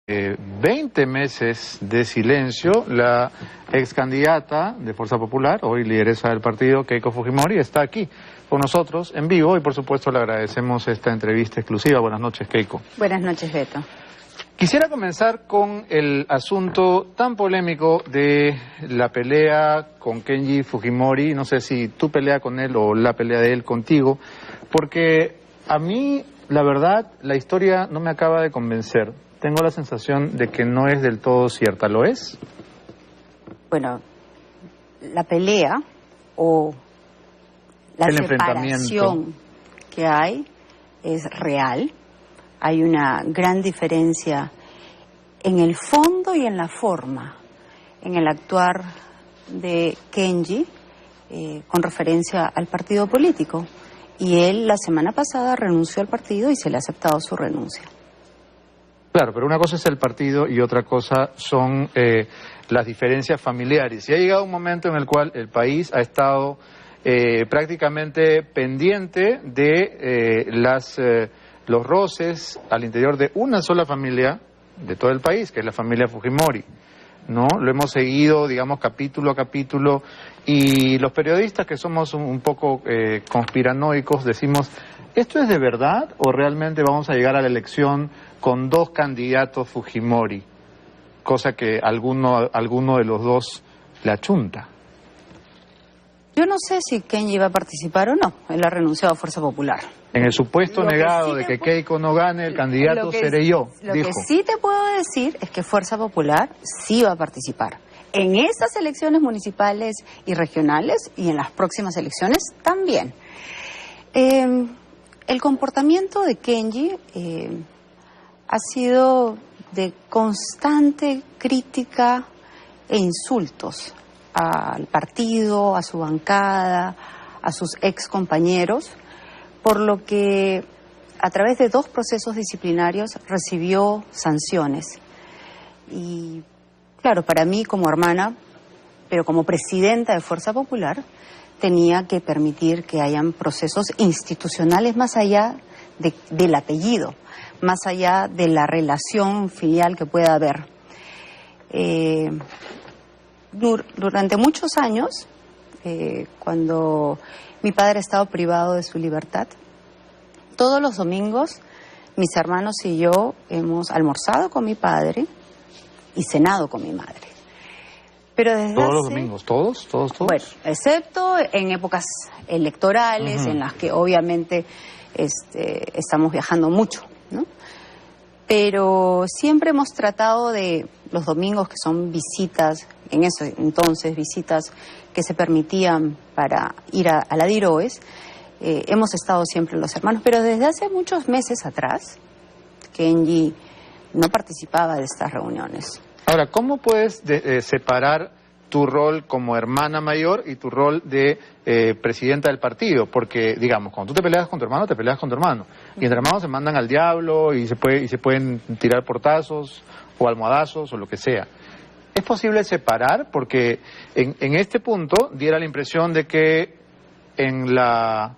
20 meses de silencio, la ex candidata de Fuerza Popular, hoy lideresa del partido, Keiko Fujimori, está aquí con nosotros en vivo y por supuesto le agradecemos esta entrevista exclusiva. Buenas noches, Keiko. Buenas noches, Beto. Quisiera comenzar con el asunto tan polémico de la pelea con Kenji Fujimori. No sé si tú peleas con él o la pelea de él contigo, porque a mí, la verdad, la historia no me acaba de convencer. Tengo la sensación de que no es del todo cierta. ¿Lo es? Bueno, la pelea o la separación que hay es real. Hay una gran diferencia en el fondo y en la forma, en el actuar de Kenji con referencia al partido político. Y él la semana pasada renunció al partido y se le ha aceptado su renuncia. Claro, pero una cosa es el partido y otra cosa son las diferencias familiares. Y ha llegado un momento en el cual el país ha estado prácticamente pendiente de los roces al interior de una sola familia de todo el país, que es la familia Fujimori, ¿no? Lo hemos seguido, digamos, capítulo a capítulo, y los periodistas que somos un poco conspiranoicos decimos, ¿esto es de verdad o realmente vamos a llegar a la elección con dos candidatos Fujimori? Cosa que alguno de los dos le achunta. Yo no sé si Kenji va a participar o no. Él ha renunciado a Fuerza Popular. En el supuesto negado de que Keiko no gane, el candidato seré yo, Lo dijo. que sí te puedo decir es que Fuerza Popular sí va a participar en estas elecciones municipales y regionales y en las próximas elecciones también. El comportamiento de Kenji ha sido de constante crítica e insultos al partido, a su bancada, a sus ex compañeros, por lo que a través de 2 procesos disciplinarios recibió sanciones. Y claro, para mí como hermana, pero como presidenta de Fuerza Popular, tenía que permitir que hayan procesos institucionales más allá del apellido, más allá de la relación filial que pueda haber. Durante muchos años, cuando mi padre ha estado privado de su libertad, todos los domingos mis hermanos y yo hemos almorzado con mi padre y cenado con mi madre. Pero desde ¿Todos los domingos? ¿Todos? Bueno, excepto en épocas electorales, en las que obviamente estamos viajando mucho, ¿no? Pero siempre hemos tratado de los domingos, que son visitas, en ese entonces visitas que se permitían para ir a la Diroes, hemos estado siempre los hermanos. Pero desde hace muchos meses atrás, Kenji no participaba de estas reuniones. Ahora, ¿cómo puedes separar tu rol como hermana mayor y tu rol de presidenta del partido? Porque, digamos, cuando tú te peleas con tu hermano, te peleas con tu hermano. Y entre hermanos se mandan al diablo y se pueden tirar portazos o almohadazos o lo que sea. ¿Es posible separar? Porque en este punto diera la impresión de que en la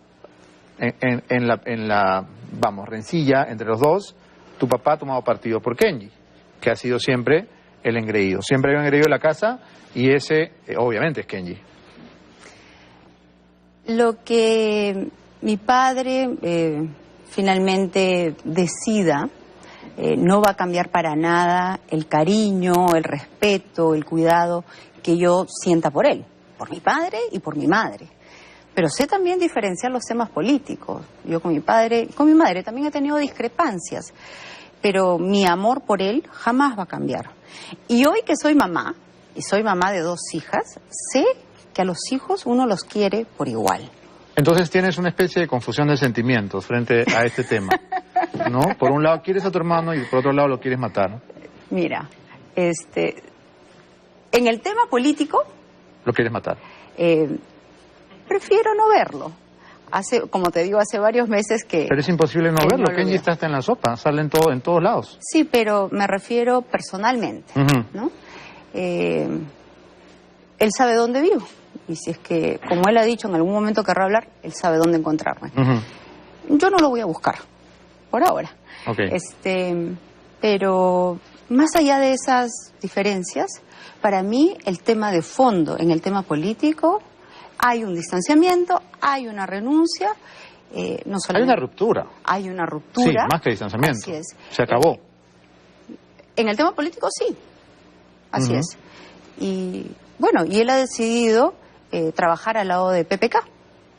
rencilla entre los dos, tu papá ha tomado partido por Kenji, que ha sido siempre el engreído. Siempre hay un engreído en la casa y ese, obviamente, es Kenji. Lo que mi padre finalmente decida no va a cambiar para nada el cariño, el respeto, el cuidado que yo sienta por él, por mi padre y por mi madre. Pero sé también diferenciar los temas políticos. Yo con mi padre y con mi madre también he tenido discrepancias, pero mi amor por él jamás va a cambiar. Y hoy que soy mamá, y soy mamá de 2 hijas, sé que a los hijos uno los quiere por igual. Entonces tienes una especie de confusión de sentimientos frente a este tema, ¿no? Por un lado quieres a tu hermano y por otro lado lo quieres matar. Mira, en el tema político... Lo quieres matar. Prefiero no verlo. Como te digo, hace varios meses que... Pero es imposible no verlo. Kenji está hasta en la sopa, sale en todos lados. Sí, pero me refiero personalmente, ¿no? Él sabe dónde vivo. Y si es que, como él ha dicho, en algún momento querrá hablar, él sabe dónde encontrarme. Yo no lo voy a buscar, por ahora. Okay. Pero más allá de esas diferencias, para mí el tema de fondo en el tema político, hay un distanciamiento, hay una renuncia, no solamente... Hay una ruptura. Hay una ruptura. Sí, más que distanciamiento. Así es. Se acabó. En el tema político sí, así es. Y bueno, y él ha decidido trabajar al lado de PPK.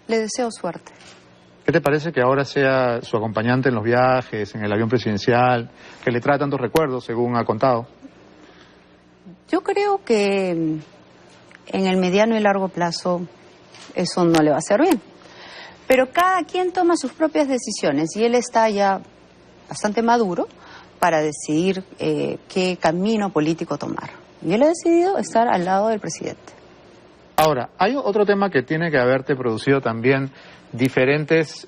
Le deseo suerte. ¿Qué te parece que ahora sea su acompañante en los viajes, en el avión presidencial, que le trae tantos recuerdos, según ha contado? Yo creo que en el mediano y largo plazo eso no le va a hacer bien. Pero cada quien toma sus propias decisiones y él está ya bastante maduro para decidir qué camino político tomar. Y él ha decidido estar al lado del presidente. Ahora, hay otro tema que tiene que haberte producido también diferentes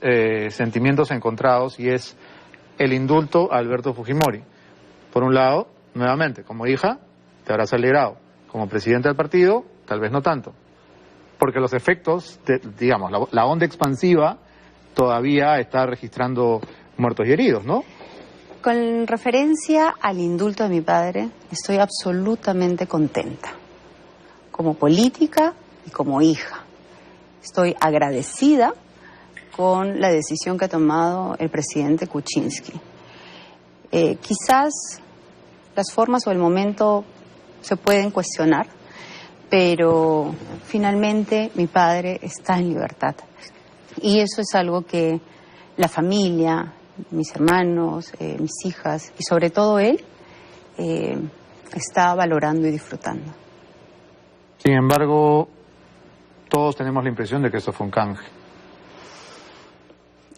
sentimientos encontrados, y es el indulto a Alberto Fujimori. Por un lado, nuevamente, como hija, te habrás alegrado. Como presidente del partido, tal vez no tanto. Porque los efectos, digamos, la onda expansiva todavía está registrando muertos y heridos, ¿no? Con referencia al indulto de mi padre, estoy absolutamente contenta. Como política y como hija. Estoy agradecida con la decisión que ha tomado el presidente Kuczynski. Quizás las formas o el momento se pueden cuestionar, pero finalmente mi padre está en libertad. Y eso es algo que la familia, mis hermanos, mis hijas y sobre todo él está valorando y disfrutando. Sin embargo, todos tenemos la impresión de que eso fue un canje.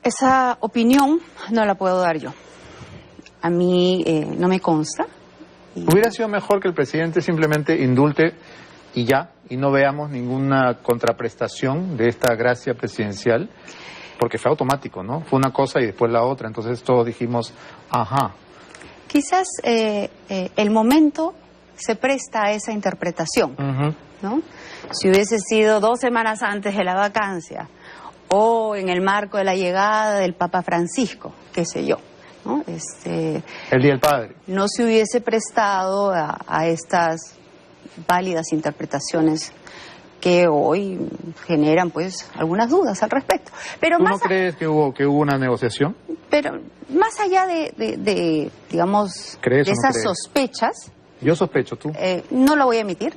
Esa opinión no la puedo dar yo. A mí no me consta. ¿Hubiera sido mejor que el presidente simplemente indulte y ya, y no veamos ninguna contraprestación de esta gracia presidencial? Porque fue automático, ¿no? Fue una cosa y después la otra, entonces todos dijimos, ajá. Quizás el momento se presta a esa interpretación, ¿no? Si hubiese sido 2 semanas antes de la vacancia o en el marco de la llegada del Papa Francisco, qué sé yo, ¿no? El Día del Padre. No se hubiese prestado a estas válidas interpretaciones que hoy generan pues algunas dudas al respecto. Pero ¿Tú no crees que hubo una negociación? Pero más allá de digamos, ¿crees de o no esas crees? sospechas, Yo sospecho, ¿tú? no lo voy a emitir,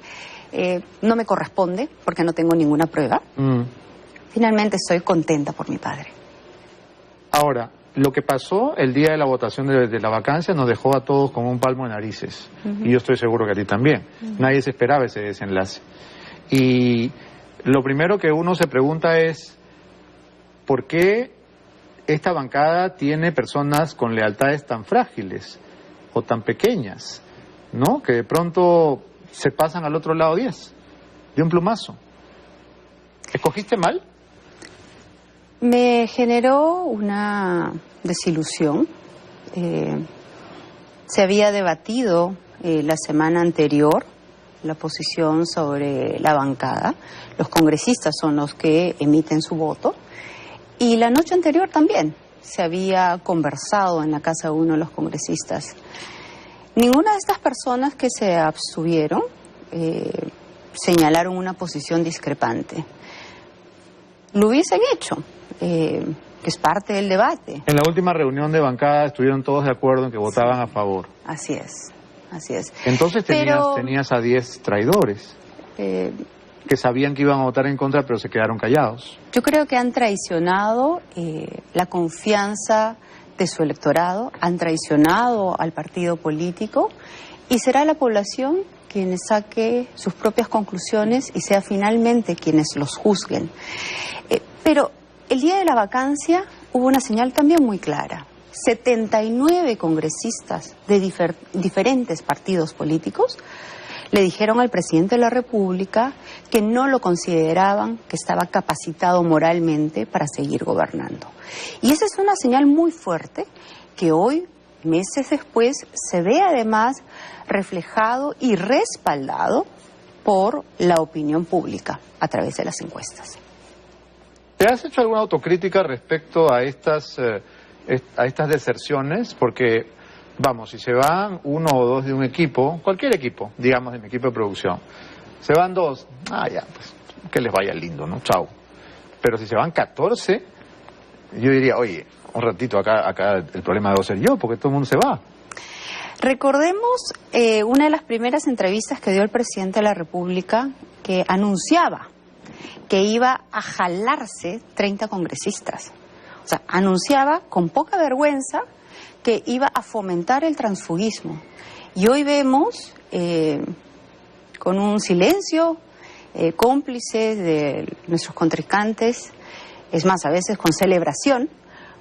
no me corresponde porque no tengo ninguna prueba. Finalmente estoy contenta por mi padre. Ahora, lo que pasó el día de la votación de la vacancia nos dejó a todos con un palmo de narices. Y yo estoy seguro que a ti también. Nadie se esperaba ese desenlace. Y lo primero que uno se pregunta es, ¿por qué esta bancada tiene personas con lealtades tan frágiles o tan pequeñas, ¿no? Que de pronto se pasan al otro lado 10, de un plumazo. ¿Escogiste mal? Me generó una desilusión. Se había debatido la semana anterior la posición sobre la bancada. Los congresistas son los que emiten su voto. Y la noche anterior también se había conversado en la casa de uno de los congresistas. Ninguna de estas personas que se abstuvieron señalaron una posición discrepante. Lo hubiesen hecho, que es parte del debate. En la última reunión de bancada estuvieron todos de acuerdo en que votaban a favor. Así es, así es. Entonces tenías a 10 traidores que sabían que iban a votar en contra, pero se quedaron callados. Yo creo que han traicionado la confianza de su electorado, han traicionado al partido político y será la población quienes saque sus propias conclusiones y sea finalmente quienes los juzguen. Pero el día de la vacancia hubo una señal también muy clara. 79 congresistas de diferentes partidos políticos le dijeron al presidente de la República que no lo consideraban que estaba capacitado moralmente para seguir gobernando. Y esa es una señal muy fuerte que hoy, meses después, se ve además reflejado y respaldado por la opinión pública a través de las encuestas. ¿Te has hecho alguna autocrítica respecto a estas deserciones? Porque vamos, si se van uno o dos de un equipo, cualquier equipo, digamos de mi equipo de producción, se van dos, ya, pues que les vaya lindo, ¿no? Chao. Pero si se van 14, yo diría, oye, un ratito, acá el problema debo ser yo, porque todo el mundo se va. Recordemos una de las primeras entrevistas que dio el presidente de la República, que anunciaba que iba a jalarse 30 congresistas. O sea, anunciaba con poca vergüenza que iba a fomentar el transfugismo. Y hoy vemos, con un silencio cómplice de nuestros contrincantes, es más, a veces con celebración,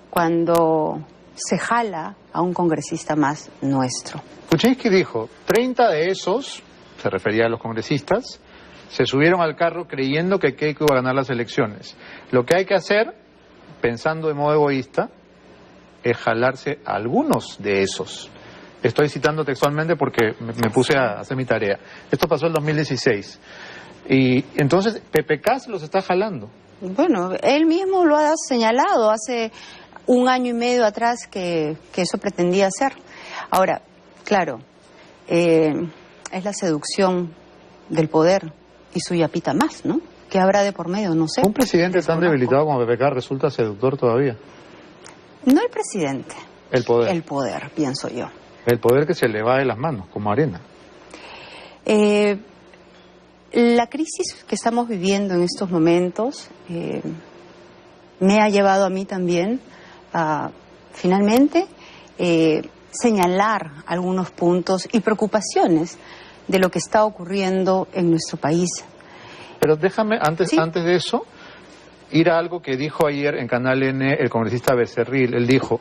cuando se jala a un congresista más nuestro. Kuczynski dijo, 30 de esos, se refería a los congresistas, se subieron al carro creyendo que Keiko iba a ganar las elecciones. Lo que hay que hacer, pensando de modo egoísta, es jalarse a algunos de esos. Estoy citando textualmente porque me puse a hacer mi tarea. Esto pasó en el 2016. Y entonces PPK se los está jalando. Bueno, él mismo lo ha señalado hace un año y medio atrás que eso pretendía hacer. Ahora, claro, es la seducción del poder y su yapita más, ¿no? ¿Qué habrá de por medio? No sé. Un presidente tan debilitado como PPK resulta seductor todavía. No el presidente. El poder. El poder, pienso yo. El poder que se le va de las manos, como arena. La crisis que estamos viviendo en estos momentos me ha llevado a mí también a, finalmente, señalar algunos puntos y preocupaciones de lo que está ocurriendo en nuestro país. Pero déjame, antes de eso, ir a algo que dijo ayer en Canal N el congresista Becerril. Él dijo,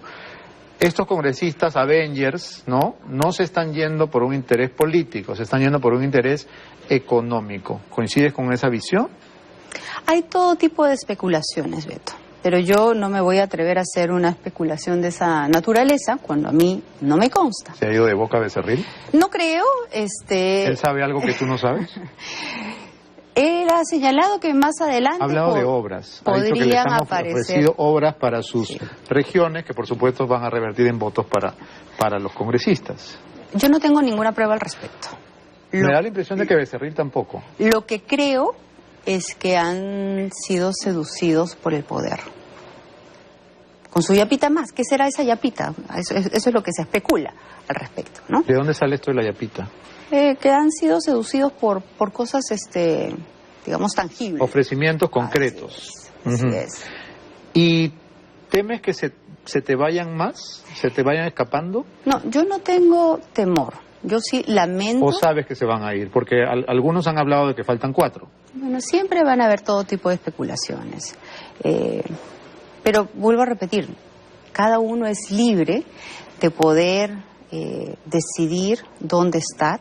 estos congresistas Avengers, no se están yendo por un interés político, se están yendo por un interés económico. ¿Coincides con esa visión? Hay todo tipo de especulaciones, Beto, pero yo no me voy a atrever a hacer una especulación de esa naturaleza cuando a mí no me consta. ¿Se ha ido de boca Becerril? No creo, ¿Él sabe algo que tú no sabes? Él ha señalado que más adelante ha hablado de obras. Ha dicho que les podrían han aparecer ofrecido obras para sus regiones que por supuesto van a revertir en votos para los congresistas. Yo no tengo ninguna prueba al respecto. Me da la impresión de que Becerril tampoco. Lo que creo es que han sido seducidos por el poder. Con su yapita más. ¿Qué será esa yapita? Eso es lo que se especula al respecto, ¿no? ¿De dónde sale esto de la yapita? Que han sido seducidos por cosas, digamos, tangibles. Ofrecimientos concretos. Así es. ¿Y temes que se te vayan más? ¿Se te vayan escapando? No, yo no tengo temor. Yo sí lamento. ¿O sabes que se van a ir? Porque algunos han hablado de que faltan 4. Bueno, siempre van a haber todo tipo de especulaciones. Pero vuelvo a repetir, cada uno es libre de poder decidir dónde estar.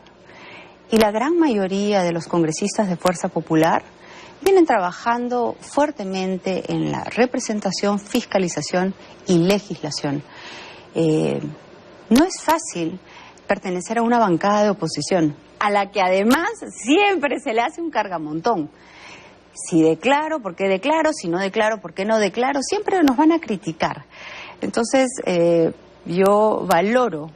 Y la gran mayoría de los congresistas de Fuerza Popular vienen trabajando fuertemente en la representación, fiscalización y legislación. No es fácil pertenecer a una bancada de oposición, a la que además siempre se le hace un cargamontón. Si declaro, ¿por qué declaro? Si no declaro, ¿por qué no declaro? Siempre nos van a criticar. Entonces, yo valoro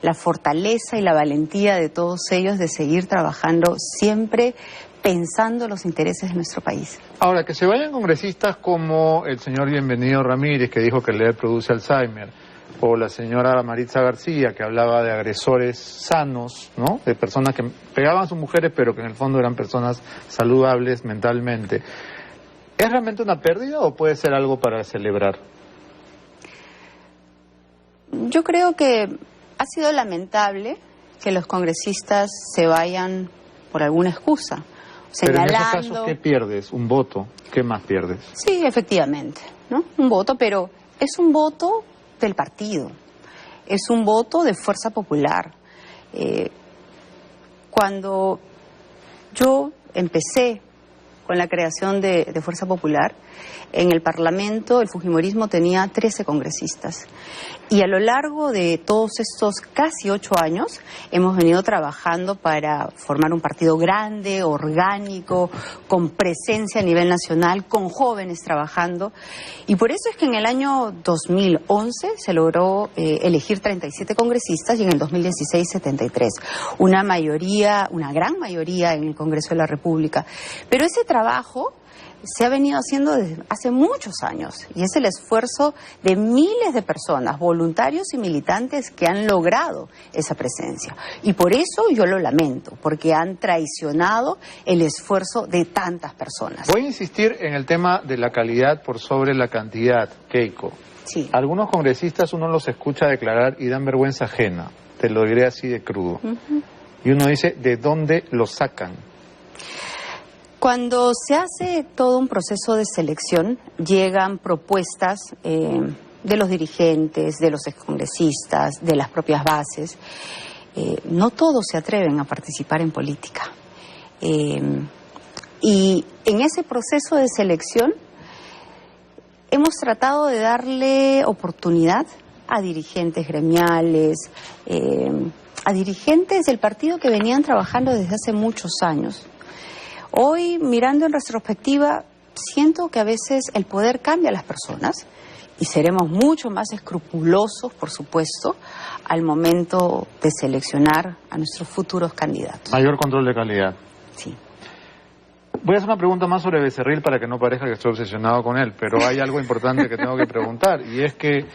la fortaleza y la valentía de todos ellos de seguir trabajando siempre pensando los intereses de nuestro país. Ahora, que se vayan congresistas como el señor Bienvenido Ramírez, que dijo que leer produce Alzheimer, o la señora Maritza García, que hablaba de agresores sanos, ¿no? De personas que pegaban a sus mujeres, pero que en el fondo eran personas saludables mentalmente. ¿Es realmente una pérdida o puede ser algo para celebrar? Yo creo que ha sido lamentable que los congresistas se vayan por alguna excusa, señalando... Pero en esos casos, ¿qué pierdes? ¿Un voto? ¿Qué más pierdes? Sí, efectivamente, ¿no? Un voto, pero es un voto del partido, es un voto de Fuerza Popular. Cuando yo empecé con la creación de Fuerza Popular. En el Parlamento el fujimorismo tenía 13 congresistas. Y a lo largo de todos estos casi 8 años hemos venido trabajando para formar un partido grande, orgánico, con presencia a nivel nacional, con jóvenes trabajando. Y por eso es que en el año 2011 se logró elegir 37 congresistas y en el 2016 73. Una gran mayoría en el Congreso de la República. Pero ese trabajo se ha venido haciendo desde hace muchos años y es el esfuerzo de miles de personas, voluntarios y militantes que han logrado esa presencia. Y por eso yo lo lamento, porque han traicionado el esfuerzo de tantas personas. Voy a insistir en el tema de la calidad por sobre la cantidad, Keiko. Sí. Algunos congresistas uno los escucha declarar y dan vergüenza ajena, te lo diré así de crudo. Y uno dice, ¿de dónde los sacan? Cuando se hace todo un proceso de selección, llegan propuestas de los dirigentes, de los excongresistas, de las propias bases. No todos se atreven a participar en política. Y en ese proceso de selección hemos tratado de darle oportunidad a dirigentes gremiales, a dirigentes del partido que venían trabajando desde hace muchos años. Hoy, mirando en retrospectiva, siento que a veces el poder cambia a las personas y seremos mucho más escrupulosos, por supuesto, al momento de seleccionar a nuestros futuros candidatos. Mayor control de calidad. Sí. Voy a hacer una pregunta más sobre Becerril para que no parezca que estoy obsesionado con él, pero hay algo importante que tengo que preguntar y es que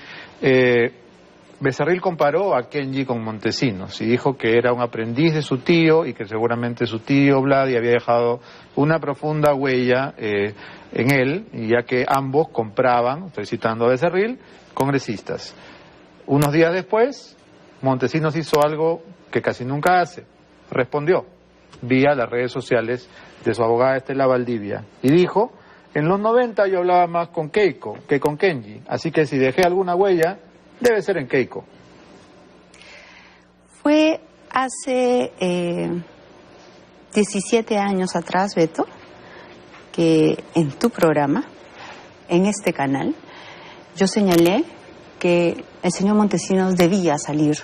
Becerril comparó a Kenji con Montesinos y dijo que era un aprendiz de su tío y que seguramente su tío Vladi había dejado una profunda huella en él, ya que ambos compraban, estoy citando a Becerril, congresistas. Unos días después, Montesinos hizo algo que casi nunca hace, respondió vía las redes sociales de su abogada Estela Valdivia y dijo, en los 90 yo hablaba más con Keiko que con Kenji, así que si dejé alguna huella, debe ser en Keiko. Fue hace 17 años atrás, Beto, que en tu programa, en este canal, yo señalé que el señor Montesinos debía salir,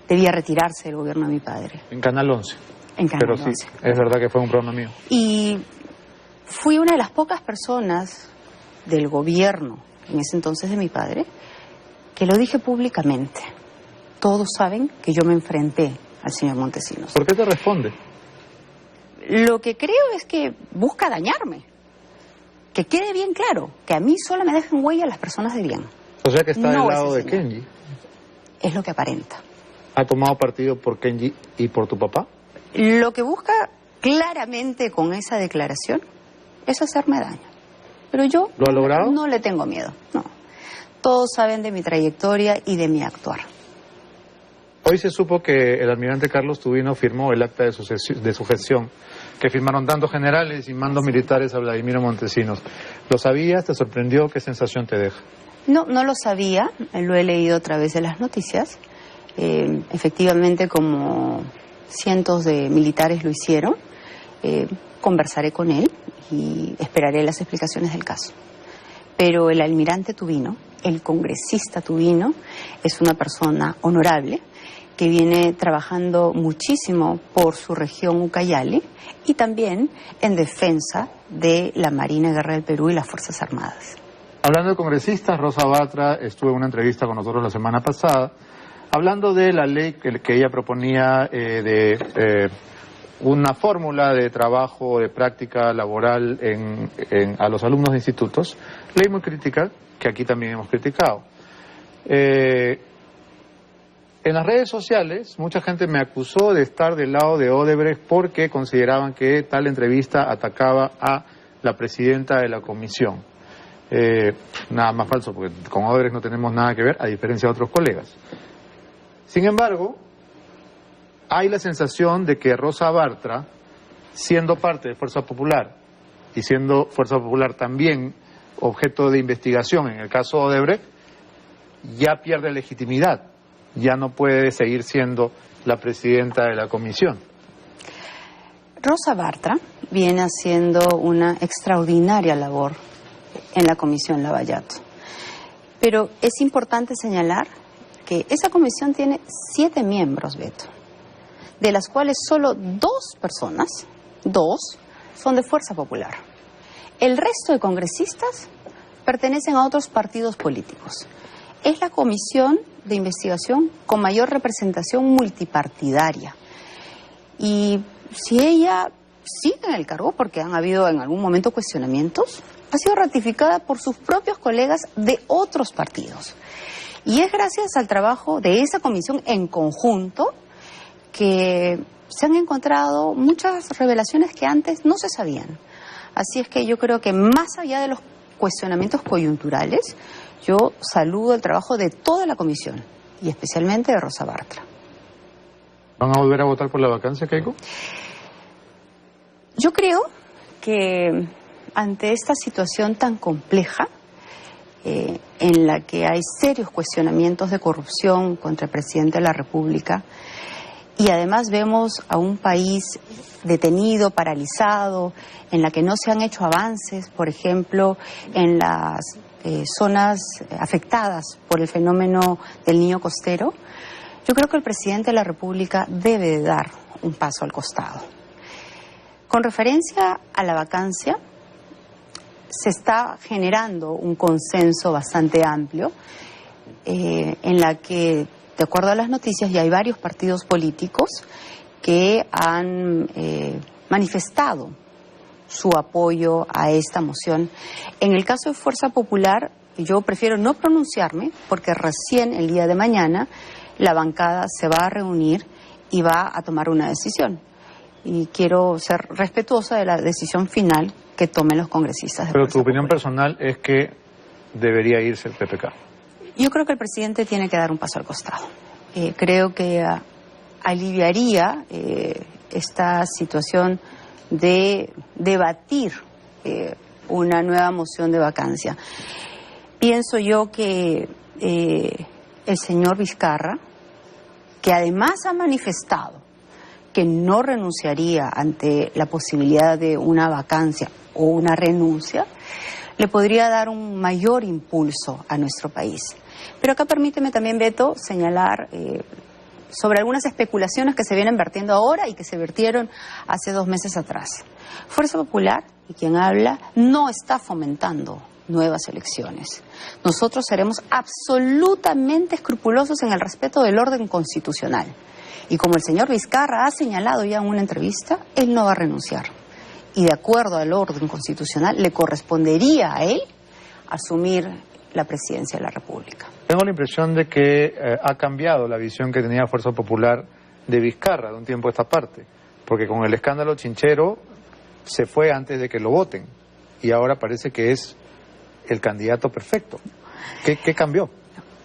debía retirarse del gobierno de mi padre. En Canal 11. En Canal Pero 11. sí, es verdad que fue un programa mío. Y fui una de las pocas personas del gobierno, en ese entonces de mi padre, que lo dije públicamente. Todos saben que yo me enfrenté al señor Montesinos. ¿Por qué te responde? Lo que creo es que busca dañarme. Que quede bien claro, que a mí solo me dejan huella las personas de bien. O sea que está No del lado de ese señor. Kenji. Es lo que aparenta. ¿Ha tomado partido por Kenji y por tu papá? Lo que busca claramente con esa declaración es hacerme daño. Pero yo ¿Lo ha logrado? no le tengo miedo, no. Todos saben de mi trayectoria y de mi actuar. Hoy se supo que el almirante Carlos Tubino firmó el acta de sujeción que firmaron tantos generales y mandos militares a Vladimiro Montesinos. ¿Lo sabías? ¿Te sorprendió? ¿Qué sensación te deja? No lo sabía, lo he leído a través de las noticias. Efectivamente, como cientos de militares lo hicieron, conversaré con él y esperaré las explicaciones del caso. Pero el almirante Tubino, el congresista Tubino, es una persona honorable que viene trabajando muchísimo por su región Ucayali y también en defensa de la Marina Guerra del Perú y las Fuerzas Armadas. Hablando de congresistas, Rosa Bartra estuvo en una entrevista con nosotros la semana pasada, hablando de la ley que ella proponía una fórmula de trabajo, de práctica laboral a los alumnos de institutos, ley muy crítica, que aquí también hemos criticado. En las redes sociales, mucha gente me acusó de estar del lado de Odebrecht porque consideraban que tal entrevista atacaba a la presidenta de la comisión. Nada más falso, porque con Odebrecht no tenemos nada que ver, a diferencia de otros colegas. Sin embargo, hay la sensación de que Rosa Bartra, siendo parte de Fuerza Popular y siendo Fuerza Popular también objeto de investigación en el caso Odebrecht, ya pierde legitimidad, ya no puede seguir siendo la presidenta de la comisión. Rosa Bartra viene haciendo una extraordinaria labor en la Comisión Lavallato. Pero es importante señalar que esa comisión tiene 7 miembros, Beto, de las cuales solo 2 personas, 2, son de Fuerza Popular. El resto de congresistas pertenecen a otros partidos políticos. Es la comisión de investigación con mayor representación multipartidaria. Y si ella sigue en el cargo, porque han habido en algún momento cuestionamientos, ha sido ratificada por sus propios colegas de otros partidos. Y es gracias al trabajo de esa comisión en conjunto que se han encontrado muchas revelaciones que antes no se sabían. Así es que yo creo que más allá de los cuestionamientos coyunturales, yo saludo el trabajo de toda la comisión y especialmente de Rosa Bartra. ¿Van a volver a votar por la vacancia, Keiko? Yo creo que ante esta situación tan compleja, en la que hay serios cuestionamientos de corrupción contra el presidente de la República, y además vemos a un país detenido, paralizado, en la que no se han hecho avances, por ejemplo, en las zonas afectadas por el fenómeno del Niño Costero, yo creo que el presidente de la República debe de dar un paso al costado. Con referencia a la vacancia, se está generando un consenso bastante amplio en la que, de acuerdo a las noticias, ya hay varios partidos políticos que han manifestado su apoyo a esta moción. En el caso de Fuerza Popular, yo prefiero no pronunciarme porque recién el día de mañana la bancada se va a reunir y va a tomar una decisión. Y quiero ser respetuosa de la decisión final que tomen los congresistas. Pero tu opinión personal es que debería irse el PPK. Yo creo que el presidente tiene que dar un paso al costado. Creo que aliviaría esta situación de debatir una nueva moción de vacancia. Pienso yo que el señor Vizcarra, que además ha manifestado que no renunciaría ante la posibilidad de una vacancia o una renuncia, le podría dar un mayor impulso a nuestro país. Pero acá permíteme también, Beto, señalar sobre algunas especulaciones que se vienen vertiendo ahora y que se vertieron hace 2 meses atrás. Fuerza Popular, y quien habla, no está fomentando nuevas elecciones. Nosotros seremos absolutamente escrupulosos en el respeto del orden constitucional. Y como el señor Vizcarra ha señalado ya en una entrevista, él no va a renunciar. Y de acuerdo al orden constitucional, le correspondería a él asumir la presidencia de la República. Tengo la impresión de que ha cambiado la visión que tenía Fuerza Popular de Vizcarra de un tiempo a esta parte, porque con el escándalo Chinchero se fue antes de que lo voten y ahora parece que es el candidato perfecto. ¿Qué cambió?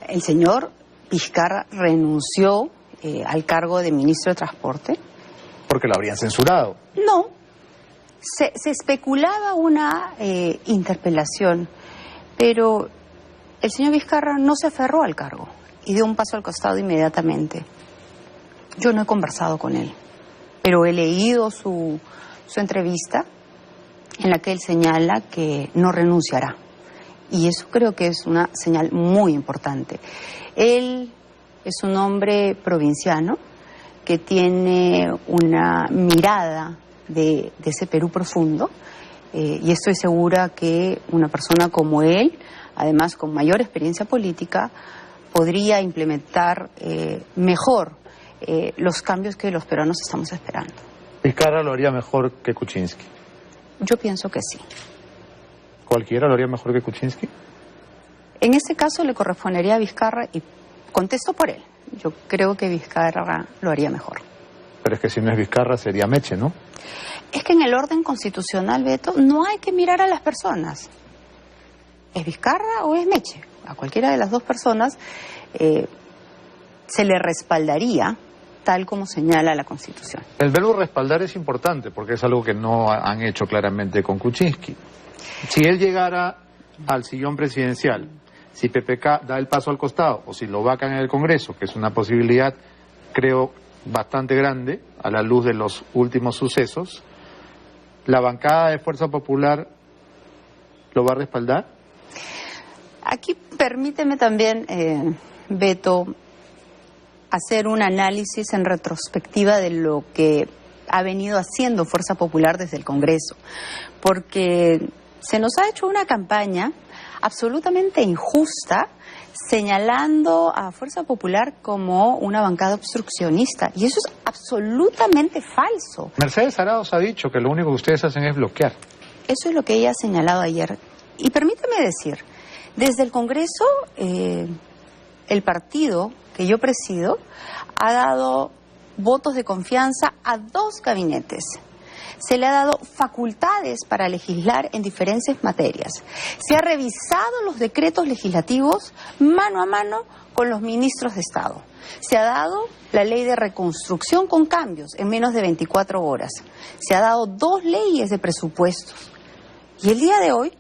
El señor Vizcarra renunció al cargo de ministro de Transporte. Porque lo habrían censurado. No, se especulaba una interpelación, pero el señor Vizcarra no se aferró al cargo y dio un paso al costado inmediatamente. Yo no he conversado con él, pero he leído su entrevista en la que él señala que no renunciará. Y eso creo que es una señal muy importante. Él es un hombre provinciano que tiene una mirada de ese Perú profundo y estoy segura que una persona como él, además con mayor experiencia política, podría implementar mejor los cambios que los peruanos estamos esperando. ¿Vizcarra lo haría mejor que Kuczynski? Yo pienso que sí. ¿Cualquiera lo haría mejor que Kuczynski? En este caso le correspondería a Vizcarra y contesto por él. Yo creo que Vizcarra lo haría mejor. Pero es que si no es Vizcarra sería Meche, ¿no? Es que en el orden constitucional, Beto, no hay que mirar a las personas. ¿Es Vizcarra o es Meche? A cualquiera de las dos personas se le respaldaría tal como señala la Constitución. El verbo respaldar es importante porque es algo que no han hecho claramente con Kuczynski. Si él llegara al sillón presidencial, si PPK da el paso al costado o si lo vacan en el Congreso, que es una posibilidad, creo, bastante grande a la luz de los últimos sucesos, ¿La bancada de Fuerza Popular lo va a respaldar? Aquí permíteme también, Beto, hacer un análisis en retrospectiva de lo que ha venido haciendo Fuerza Popular desde el Congreso, porque se nos ha hecho una campaña absolutamente injusta señalando a Fuerza Popular como una bancada obstruccionista, y eso es absolutamente falso. Mercedes Arauz ha dicho que lo único que ustedes hacen es bloquear. Eso es lo que ella ha señalado ayer. Y permíteme decir, desde el Congreso, el partido que yo presido ha dado votos de confianza a 2 gabinetes. Se le ha dado facultades para legislar en diferentes materias. Se ha revisado los decretos legislativos mano a mano con los ministros de Estado. Se ha dado la ley de reconstrucción con cambios en menos de 24 horas. Se ha dado 2 leyes de presupuestos. Y el día de hoy,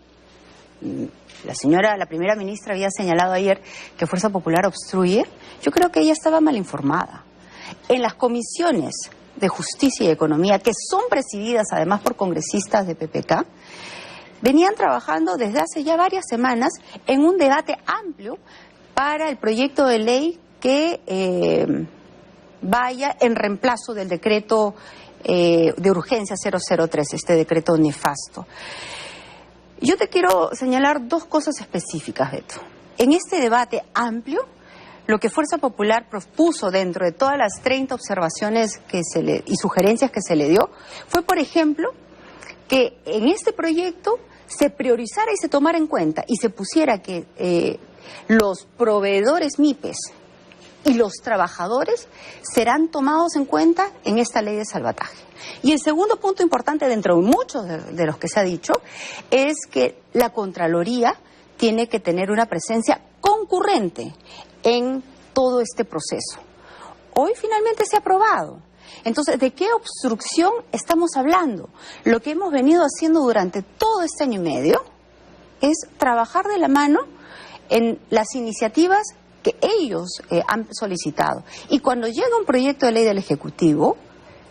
la primera ministra había señalado ayer que Fuerza Popular obstruye. Yo creo que ella estaba mal informada. En las comisiones de Justicia y Economía, que son presididas además por congresistas de PPK, venían trabajando desde hace ya varias semanas en un debate amplio para el proyecto de ley que vaya en reemplazo del decreto de urgencia 003, este decreto nefasto. Yo te quiero señalar 2 cosas específicas, Beto. En este debate amplio, lo que Fuerza Popular propuso dentro de todas las 30 observaciones y sugerencias que se le dio, fue, por ejemplo, que en este proyecto se priorizara y se tomara en cuenta y se pusiera que los proveedores MIPES y los trabajadores serán tomados en cuenta en esta ley de salvataje. Y el segundo punto importante, dentro de muchos de los que se ha dicho, es que la Contraloría tiene que tener una presencia concurrente en todo este proceso. Hoy finalmente se ha aprobado. Entonces, ¿de qué obstrucción estamos hablando? Lo que hemos venido haciendo durante todo este año y medio es trabajar de la mano en las iniciativas que ellos han solicitado. Y cuando llega un proyecto de ley del Ejecutivo,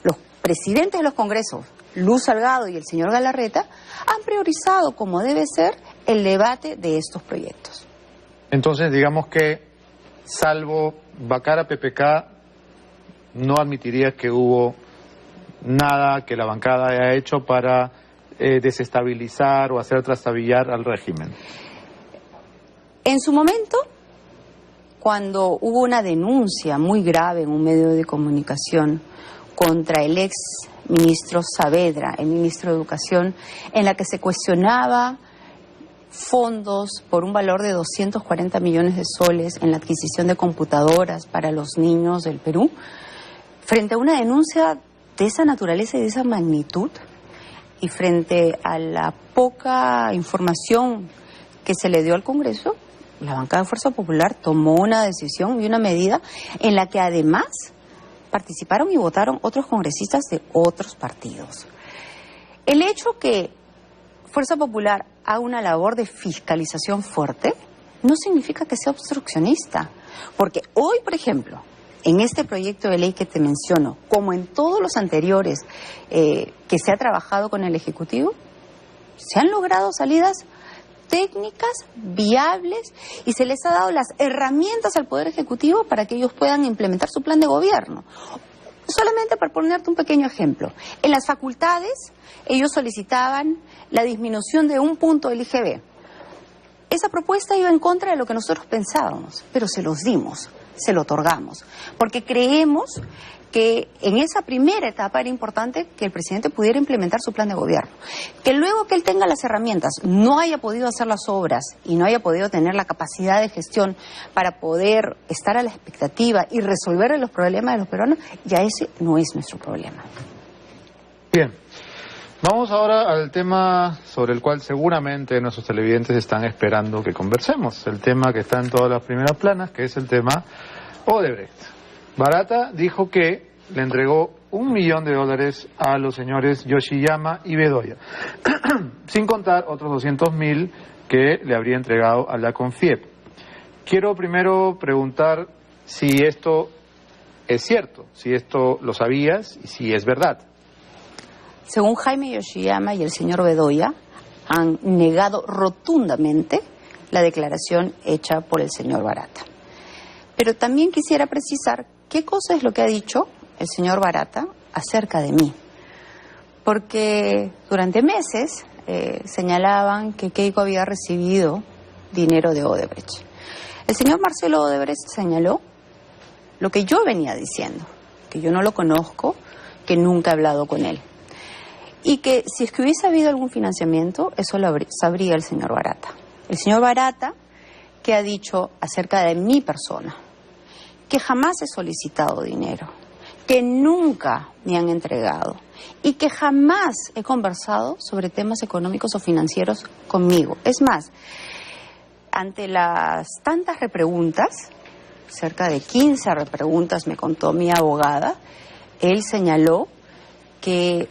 los presidentes de los congresos, Luz Salgado y el señor Galarreta, han priorizado, como debe ser, el debate de estos proyectos. Entonces, digamos que, salvo vacar a PPK, no admitiría que hubo nada que la bancada haya hecho para desestabilizar o hacer trastabillar al régimen. En su momento, cuando hubo una denuncia muy grave en un medio de comunicación contra el ex ministro Saavedra, el ministro de Educación, en la que se cuestionaba fondos por un valor de 240 millones de soles en la adquisición de computadoras para los niños del Perú, frente a una denuncia de esa naturaleza y de esa magnitud, y frente a la poca información que se le dio al Congreso, la bancada de Fuerza Popular tomó una decisión y una medida en la que además participaron y votaron otros congresistas de otros partidos. El hecho que Fuerza Popular haga una labor de fiscalización fuerte no significa que sea obstruccionista, porque hoy, por ejemplo, en este proyecto de ley que te menciono, como en todos los anteriores que se ha trabajado con el Ejecutivo, se han logrado salidas técnicas, viables, y se les ha dado las herramientas al Poder Ejecutivo para que ellos puedan implementar su plan de gobierno. Solamente para ponerte un pequeño ejemplo, en las facultades ellos solicitaban la disminución de 1 punto del IGB. Esa propuesta iba en contra de lo que nosotros pensábamos, pero se los dimos, se lo otorgamos, porque creemos que en esa primera etapa era importante que el presidente pudiera implementar su plan de gobierno. Que luego que él tenga las herramientas, no haya podido hacer las obras y no haya podido tener la capacidad de gestión para poder estar a la expectativa y resolver los problemas de los peruanos, ya ese no es nuestro problema. Bien. Vamos ahora al tema sobre el cual seguramente nuestros televidentes están esperando que conversemos. El tema que está en todas las primeras planas, que es el tema Odebrecht. Barata dijo que le entregó $1 millón a los señores Yoshiyama y Bedoya, sin contar otros 200.000 que le habría entregado a la CONFIEP. Quiero primero preguntar si esto es cierto, si esto lo sabías y si es verdad. según Jaime Yoshiyama y el señor Bedoya, han negado rotundamente la declaración hecha por el señor Barata. Pero también quisiera precisar qué cosa es lo que ha dicho el señor Barata acerca de mí. Porque durante meses señalaban que Keiko había recibido dinero de Odebrecht. El señor Marcelo Odebrecht señaló lo que yo venía diciendo, que yo no lo conozco, que nunca he hablado con él. Y que si es que hubiese habido algún financiamiento, eso lo sabría el señor Barata. El señor Barata, que ha dicho acerca de mi persona, que jamás he solicitado dinero, que nunca me han entregado y que jamás he conversado sobre temas económicos o financieros conmigo. Es más, ante las tantas repreguntas, cerca de 15 repreguntas me contó mi abogada, él señaló que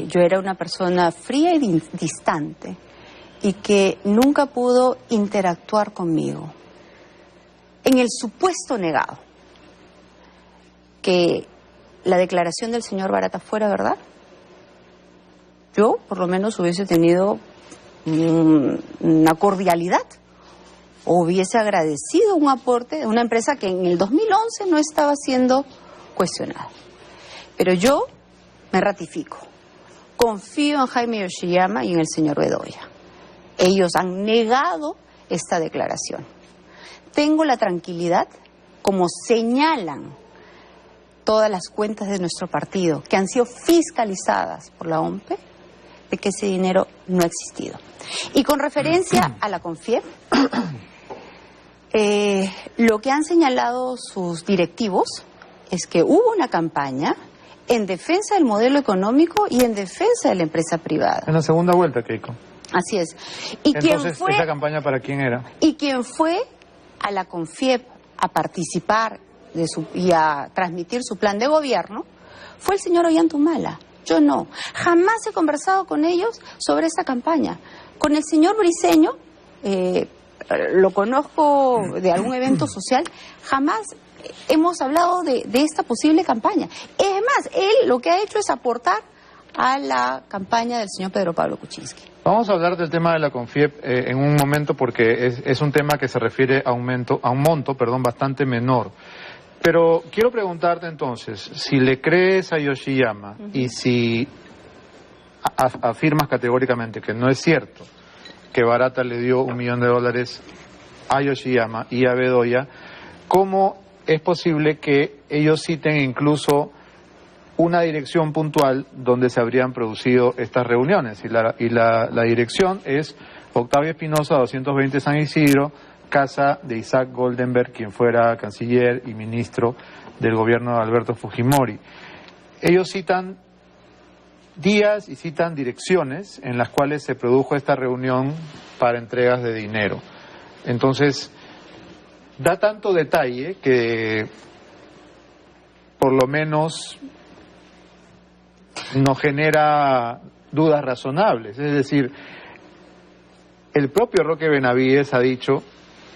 yo era una persona fría y distante y que nunca pudo interactuar conmigo. En el supuesto negado que la declaración del señor Barata fuera verdad, yo por lo menos hubiese tenido una cordialidad o hubiese agradecido un aporte de una empresa que en el 2011 no estaba siendo cuestionada. Pero yo me ratifico. Confío en Jaime Yoshiyama y en el señor Bedoya. Ellos han negado esta declaración. Tengo la tranquilidad, como señalan todas las cuentas de nuestro partido, que han sido fiscalizadas por la OMPE, de que ese dinero no ha existido. Y con referencia a la CONFIEP, lo que han señalado sus directivos es que hubo una campaña en defensa del modelo económico y en defensa de la empresa privada. En la segunda vuelta, Keiko. Así es. ¿Y entonces, ¿esa campaña para quién era? Y quien fue a la CONFIEP a participar y a transmitir su plan de gobierno fue el señor Ollantumala. Yo no. Jamás he conversado con ellos sobre esa campaña. Con el señor Briceño, lo conozco de algún evento social, jamás hemos hablado de esta posible campaña. Es más, él lo que ha hecho es aportar a la campaña del señor Pedro Pablo Kuczynski. Vamos a hablar del tema de la CONFIEP en un momento porque es un tema que se refiere a un monto bastante menor. Pero quiero preguntarte entonces, si le crees a Yoshiyama y si afirmas categóricamente que no es cierto que Barata le dio $1 millón a Yoshiyama y a Bedoya, ¿cómo es posible que ellos citen incluso una dirección puntual donde se habrían producido estas reuniones? Y la dirección es Octavio Espinosa, 220 San Isidro, casa de Isaac Goldenberg, quien fuera canciller y ministro del gobierno de Alberto Fujimori. Ellos citan días y citan direcciones en las cuales se produjo esta reunión para entregas de dinero. Entonces, da tanto detalle que por lo menos nos genera dudas razonables. Es decir, el propio Roque Benavides ha dicho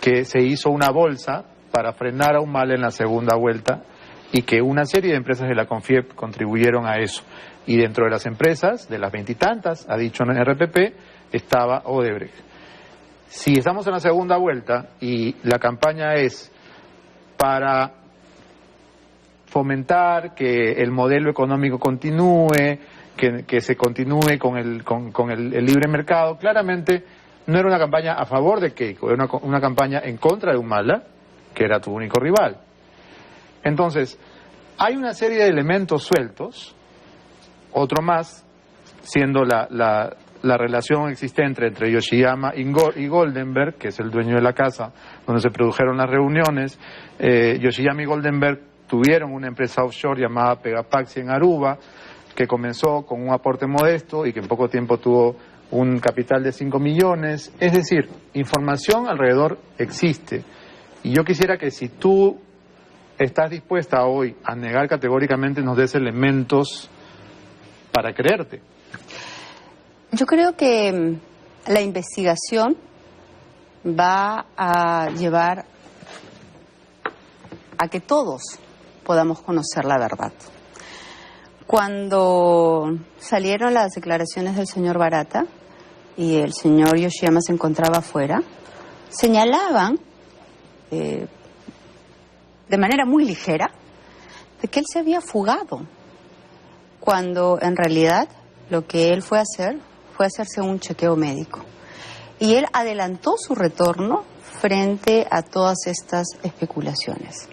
que se hizo una bolsa para frenar a Humala en la segunda vuelta y que una serie de empresas de la CONFIEP contribuyeron a eso. Y dentro de las empresas, de las veintitantas, ha dicho en el RPP, estaba Odebrecht. Si estamos en la segunda vuelta y la campaña es para fomentar que el modelo económico continúe, que se continúe con el libre mercado, claramente no era una campaña a favor de Keiko, era una campaña en contra de Humala, que era tu único rival. Entonces, hay una serie de elementos sueltos, otro más, siendo la relación existente entre Yoshiyama y Goldenberg, que es el dueño de la casa donde se produjeron las reuniones. Yoshiyama y Goldenberg tuvieron una empresa offshore llamada Pegapaxi en Aruba, que comenzó con un aporte modesto y que en poco tiempo tuvo un capital de 5 millones. Es decir, información alrededor existe. Y yo quisiera que si tú estás dispuesta hoy a negar categóricamente, nos des elementos para creerte. Yo creo que la investigación va a llevar a que todos podamos conocer la verdad. Cuando salieron las declaraciones del señor Barata y el señor Yoshiyama se encontraba afuera, señalaban de manera muy ligera de que él se había fugado, cuando en realidad lo que él fue a hacer fue hacerse un chequeo médico. Y él adelantó su retorno frente a todas estas especulaciones.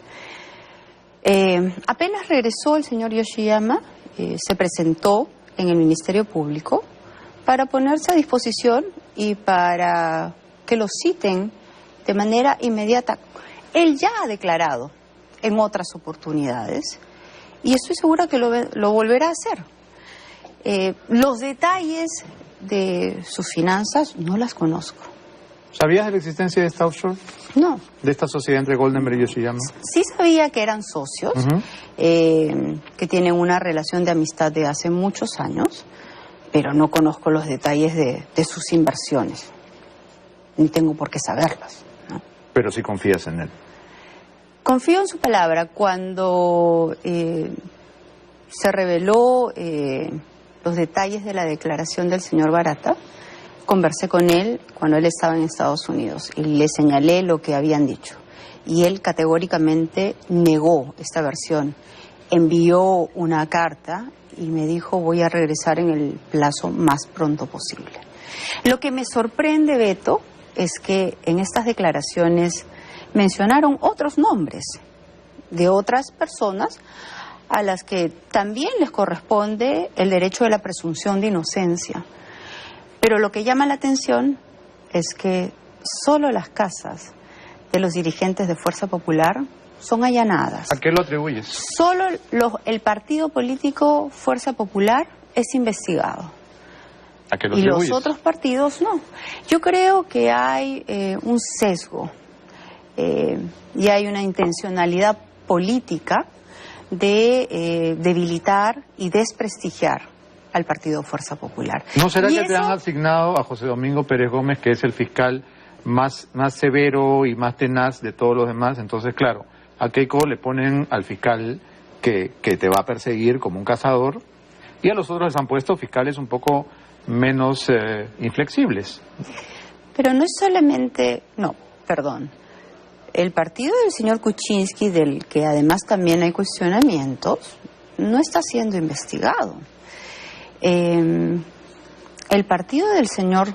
Apenas regresó el señor Yoshiyama, se presentó en el Ministerio Público para ponerse a disposición y para que lo citen de manera inmediata. Él ya ha declarado en otras oportunidades y estoy segura que lo volverá a hacer. Los detalles de sus finanzas no las conozco. ¿Sabías de la existencia de esta offshore? No. ¿De esta sociedad entre Goldenberg y Yoshiyama? Sí sabía que eran socios, que tienen una relación de amistad de hace muchos años, pero no conozco los detalles de sus inversiones. Ni tengo por qué saberlas, ¿no? Pero sí confías en él. Confío en su palabra. Cuando se reveló los detalles de la declaración del señor Barata, conversé con él cuando él estaba en Estados Unidos y le señalé lo que habían dicho. Y él categóricamente negó esta versión. Envió una carta y me dijo: voy a regresar en el plazo más pronto posible. Lo que me sorprende, Beto, es que en estas declaraciones mencionaron otros nombres de otras personas a las que también les corresponde el derecho de la presunción de inocencia. Pero lo que llama la atención es que solo las casas de los dirigentes de Fuerza Popular son allanadas. ¿A qué lo atribuyes? Solo el partido político Fuerza Popular es investigado. ¿A qué lo y atribuyes? los otros partidos no. Yo creo que hay un sesgo y hay una intencionalidad política de debilitar y desprestigiar al partido Fuerza Popular. ¿No será y que te eso... han asignado a José Domingo Pérez Gómez, que es el fiscal más severo y más tenaz de todos los demás? Entonces, claro, a Keiko le ponen al fiscal que te va a perseguir como un cazador, y a los otros les han puesto fiscales un poco menos inflexibles. Pero no es solamente... No, perdón. El partido del señor Kuczynski, del que además también hay cuestionamientos, no está siendo investigado. El partido del señor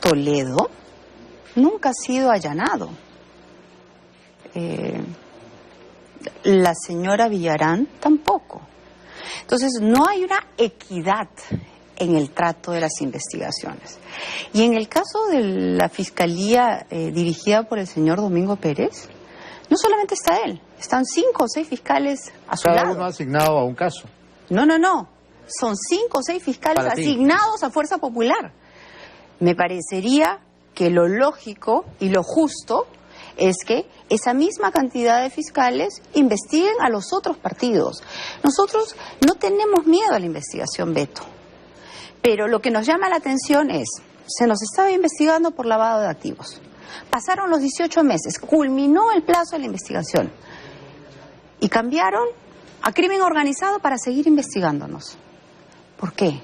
Toledo nunca ha sido allanado. La señora Villarán tampoco. Entonces no hay una equidad en el trato de las investigaciones. Y en el caso de la fiscalía dirigida por el señor Domingo Pérez, no solamente está él, están 5 o 6 fiscales a su lado. Cada uno asignado a un caso. No. Son 5 o 6 fiscales asignados a Fuerza Popular. Me parecería que lo lógico y lo justo es que esa misma cantidad de fiscales investiguen a los otros partidos. Nosotros no tenemos miedo a la investigación, Beto. Pero lo que nos llama la atención es, se nos estaba investigando por lavado de activos. Pasaron los 18 meses, culminó el plazo de la investigación. Y cambiaron a crimen organizado para seguir investigándonos. ¿Por qué?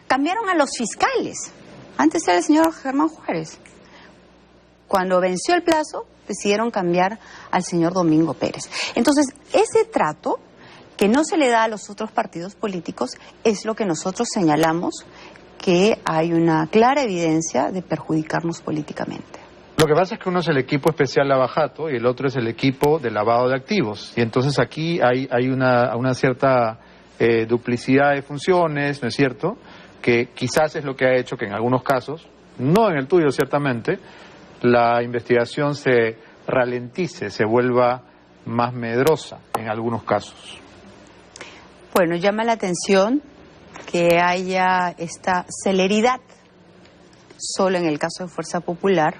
Cambiaron a los fiscales. Antes era el señor Germán Juárez. Cuando venció el plazo, decidieron cambiar al señor Domingo Pérez. Entonces, ese trato que no se le da a los otros partidos políticos es lo que nosotros señalamos que hay una clara evidencia de perjudicarnos políticamente. Lo que pasa es que uno es el equipo especial Lavajato y el otro es el equipo de lavado de activos. Y entonces aquí hay una cierta duplicidad de funciones, ¿no es cierto?, que quizás es lo que ha hecho que en algunos casos, no en el tuyo ciertamente, la investigación se ralentice, se vuelva más medrosa en algunos casos. Bueno, llama la atención que haya esta celeridad solo en el caso de Fuerza Popular.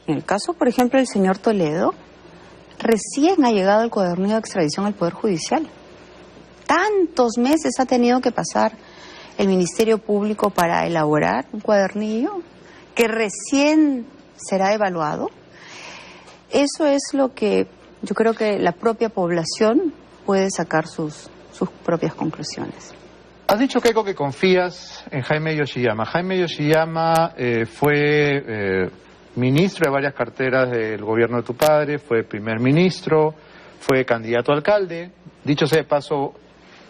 En el caso, por ejemplo, del señor Toledo, recién ha llegado el cuadernillo de extradición al Poder Judicial. Tantos meses ha tenido que pasar el Ministerio Público para elaborar un cuadernillo que recién será evaluado. Eso es lo que yo creo que la propia población puede sacar sus sus propias conclusiones. Has dicho, Keiko, que confías en Jaime Yoshiyama. Jaime Yoshiyama fue ministro de varias carteras del gobierno de tu padre, fue primer ministro, fue candidato a alcalde. Dicho sea de paso,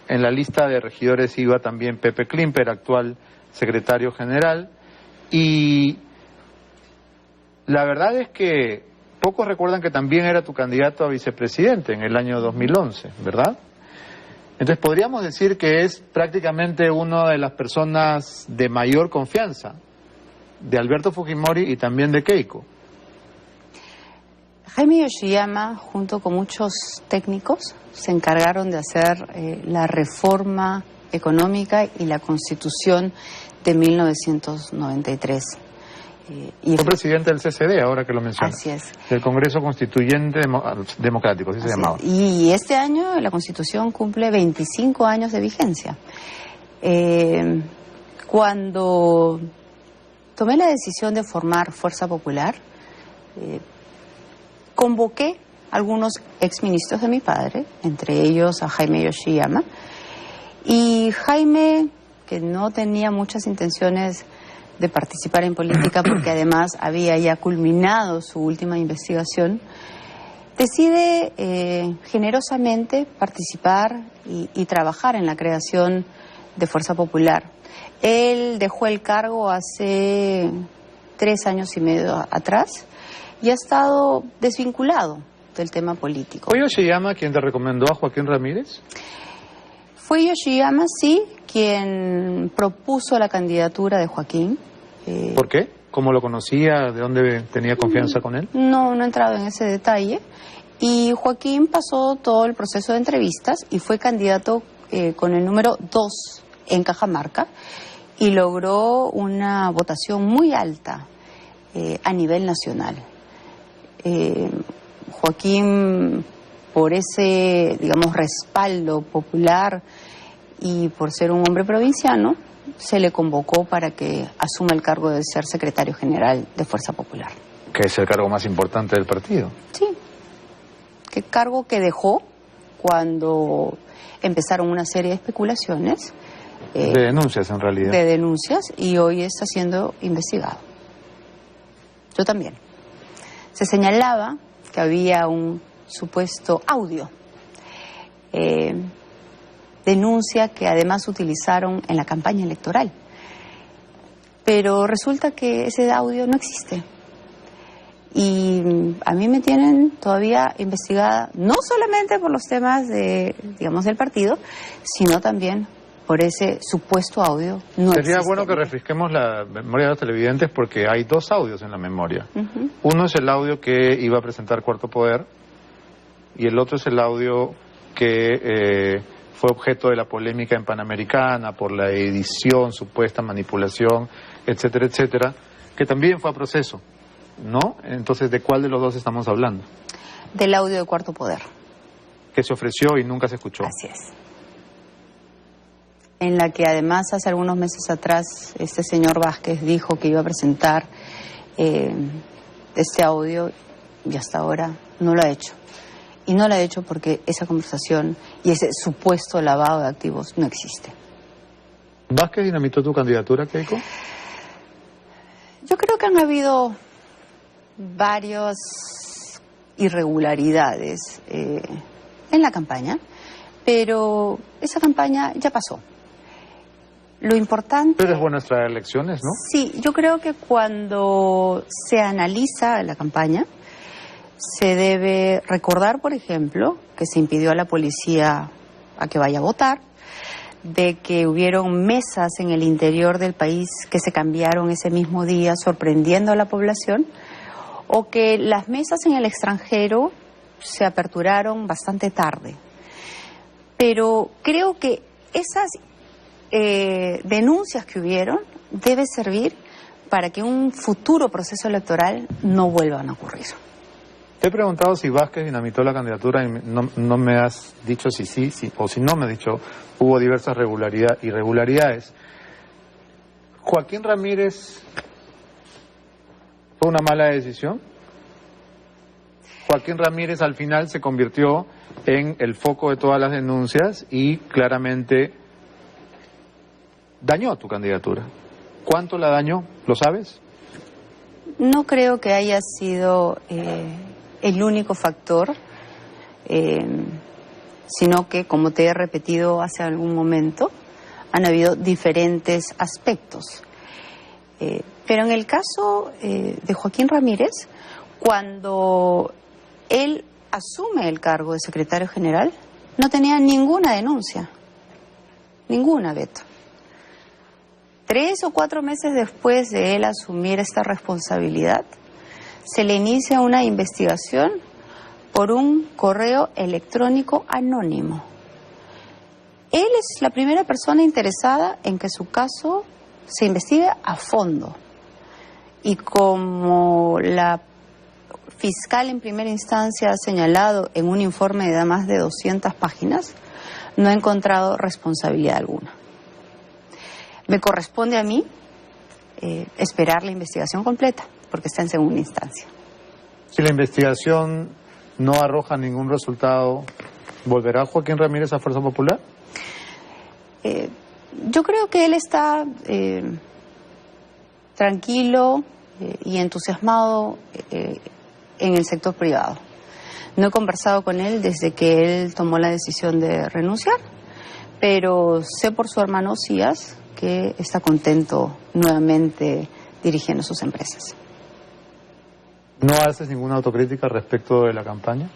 en la lista de regidores iba también Pepe Klimper, actual secretario general. Y la verdad es que pocos recuerdan que también era tu candidato a vicepresidente en el año 2011, ¿verdad? Entonces podríamos decir que es prácticamente una de las personas de mayor confianza de Alberto Fujimori y también de Keiko. Jaime Yoshiyama, junto con muchos técnicos, se encargaron de hacer la reforma económica y la Constitución de 1993. Fue presidente del CCD, ahora que lo mencionas. Así es. Del Congreso Constituyente Democrático, así se llamaba. Y este año la Constitución cumple 25 años de vigencia. Cuando tomé la decisión de formar Fuerza Popular, convoqué a algunos exministros de mi padre, entre ellos a Jaime Yoshiyama, y Jaime, que no tenía muchas intenciones de participar en política porque además había ya culminado su última investigación, decide generosamente participar y trabajar en la creación de Fuerza Popular. Él dejó el cargo hace 3 años y medio atrás y ha estado desvinculado del tema político. ¿Fue Yoshiyama quien te recomendó a Joaquín Ramírez? Fue Yoshiyama, sí, quien propuso la candidatura de Joaquín. ¿Por qué? ¿Cómo lo conocía? ¿De dónde tenía confianza con él? No he entrado en ese detalle. Y Joaquín pasó todo el proceso de entrevistas y fue candidato con el número 2 en Cajamarca y logró una votación muy alta a nivel nacional. Joaquín, por ese, digamos, respaldo popular y por ser un hombre provinciano, se le convocó para que asuma el cargo de ser secretario general de Fuerza Popular. Que es el cargo más importante del partido. Sí, que cargo que dejó cuando empezaron una serie de especulaciones. De denuncias, en realidad. De denuncias, y hoy está siendo investigado. Yo también. Se señalaba que había un supuesto audio, denuncia que además utilizaron en la campaña electoral. Pero resulta que ese audio no existe. Y a mí me tienen todavía investigada, no solamente por los temas de, digamos, del partido, sino también por ese supuesto audio no Sería existente. bueno que refresquemos la memoria de los televidentes porque hay 2 audios en la memoria. Uh-huh. Uno es el audio que iba a presentar Cuarto Poder y el otro es el audio que fue objeto de la polémica en Panamericana por la edición, supuesta manipulación, etcétera, etcétera, que también fue a proceso, ¿no? Entonces, ¿de cuál de los 2 estamos hablando? Del audio de Cuarto Poder. Que se ofreció y nunca se escuchó. Así es. En la que además hace algunos meses atrás este señor Vázquez dijo que iba a presentar este audio y hasta ahora no lo ha hecho. Y no lo ha hecho porque esa conversación y ese supuesto lavado de activos no existe. ¿Vázquez dinamitó tu candidatura, Keiko? Yo creo que han habido varias irregularidades en la campaña, pero esa campaña ya pasó. Lo importante... Pero es bueno traer elecciones, ¿no? Sí, yo creo que cuando se analiza la campaña, se debe recordar, por ejemplo, que se impidió a la policía a que vaya a votar, de que hubieron mesas en el interior del país que se cambiaron ese mismo día, sorprendiendo a la población, o que las mesas en el extranjero se aperturaron bastante tarde. Pero creo que esas denuncias que hubieron debe servir para que un futuro proceso electoral no vuelvan a ocurrir. Te he preguntado si Vázquez dinamitó la candidatura y no me has dicho si sí, o si no me has dicho, hubo diversas irregularidades. ¿Joaquín Ramírez fue una mala decisión? Joaquín Ramírez al final se convirtió en el foco de todas las denuncias y claramente dañó tu candidatura. ¿Cuánto la dañó? ¿Lo sabes? No creo que haya sido el único factor, sino que, como te he repetido hace algún momento, han habido diferentes aspectos. Pero en el caso de Joaquín Ramírez, cuando él asume el cargo de secretario general, no tenía ninguna denuncia, ninguna, Beto. 3 o 4 meses después de él asumir esta responsabilidad, se le inicia una investigación por un correo electrónico anónimo. Él es la primera persona interesada en que su caso se investigue a fondo. Y como la fiscal en primera instancia ha señalado en un informe de más de 200 páginas, no ha encontrado responsabilidad alguna. Me corresponde a mí esperar la investigación completa, porque está en segunda instancia. Si la investigación no arroja ningún resultado, ¿volverá Joaquín Ramírez a Fuerza Popular? Yo creo que él está tranquilo y entusiasmado en el sector privado. No he conversado con él desde que él tomó la decisión de renunciar, pero sé por su hermano Cías que está contento nuevamente dirigiendo sus empresas. ¿No haces ninguna autocrítica respecto de la campaña?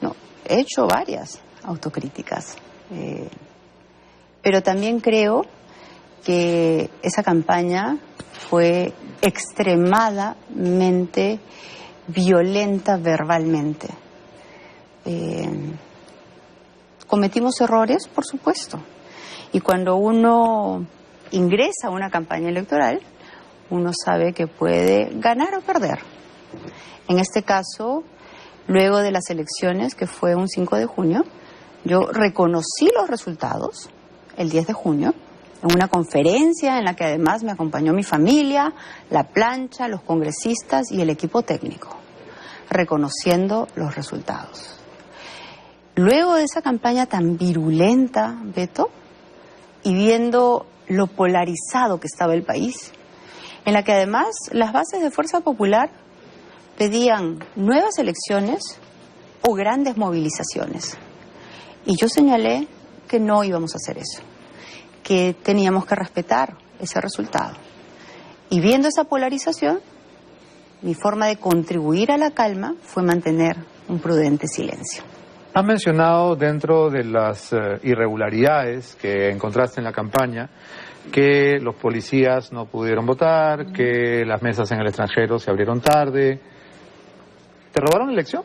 No, he hecho varias autocríticas, pero también creo que esa campaña fue extremadamente violenta verbalmente. Cometimos errores, por supuesto, y cuando uno ingresa a una campaña electoral, uno sabe que puede ganar o perder. En este caso, luego de las elecciones, que fue un 5 de junio, yo reconocí los resultados el 10 de junio, en una conferencia en la que además me acompañó mi familia, la plancha, los congresistas y el equipo técnico, reconociendo los resultados. Luego de esa campaña tan virulenta, Beto, y viendo lo polarizado que estaba el país, en la que además las bases de Fuerza Popular pedían nuevas elecciones o grandes movilizaciones. Y yo señalé que no íbamos a hacer eso, que teníamos que respetar ese resultado. Y viendo esa polarización, mi forma de contribuir a la calma fue mantener un prudente silencio. Has mencionado dentro de las irregularidades que encontraste en la campaña que los policías no pudieron votar, que las mesas en el extranjero se abrieron tarde. ¿Te robaron la elección?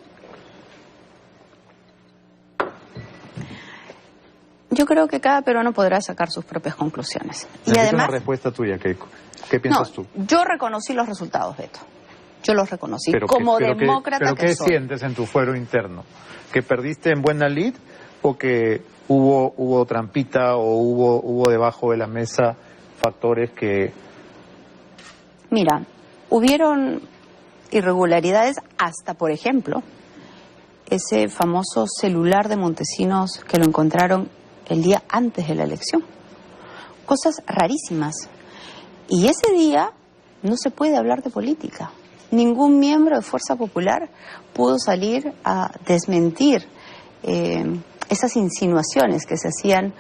Yo creo que cada peruano podrá sacar sus propias conclusiones. Y además, una respuesta tuya, Keiko. ¿Qué piensas tú? Yo reconocí los resultados, Beto. Yo los reconocí como demócrata que soy. ¿Pero qué sientes en tu fuero interno? ¿Que perdiste en buena lid o que hubo trampita o hubo debajo de la mesa factores que...? Mira, hubieron irregularidades hasta, por ejemplo, ese famoso celular de Montesinos que lo encontraron el día antes de la elección. Cosas rarísimas. Y ese día no se puede hablar de política. Ningún miembro de Fuerza Popular pudo salir a desmentir esas insinuaciones que se hacían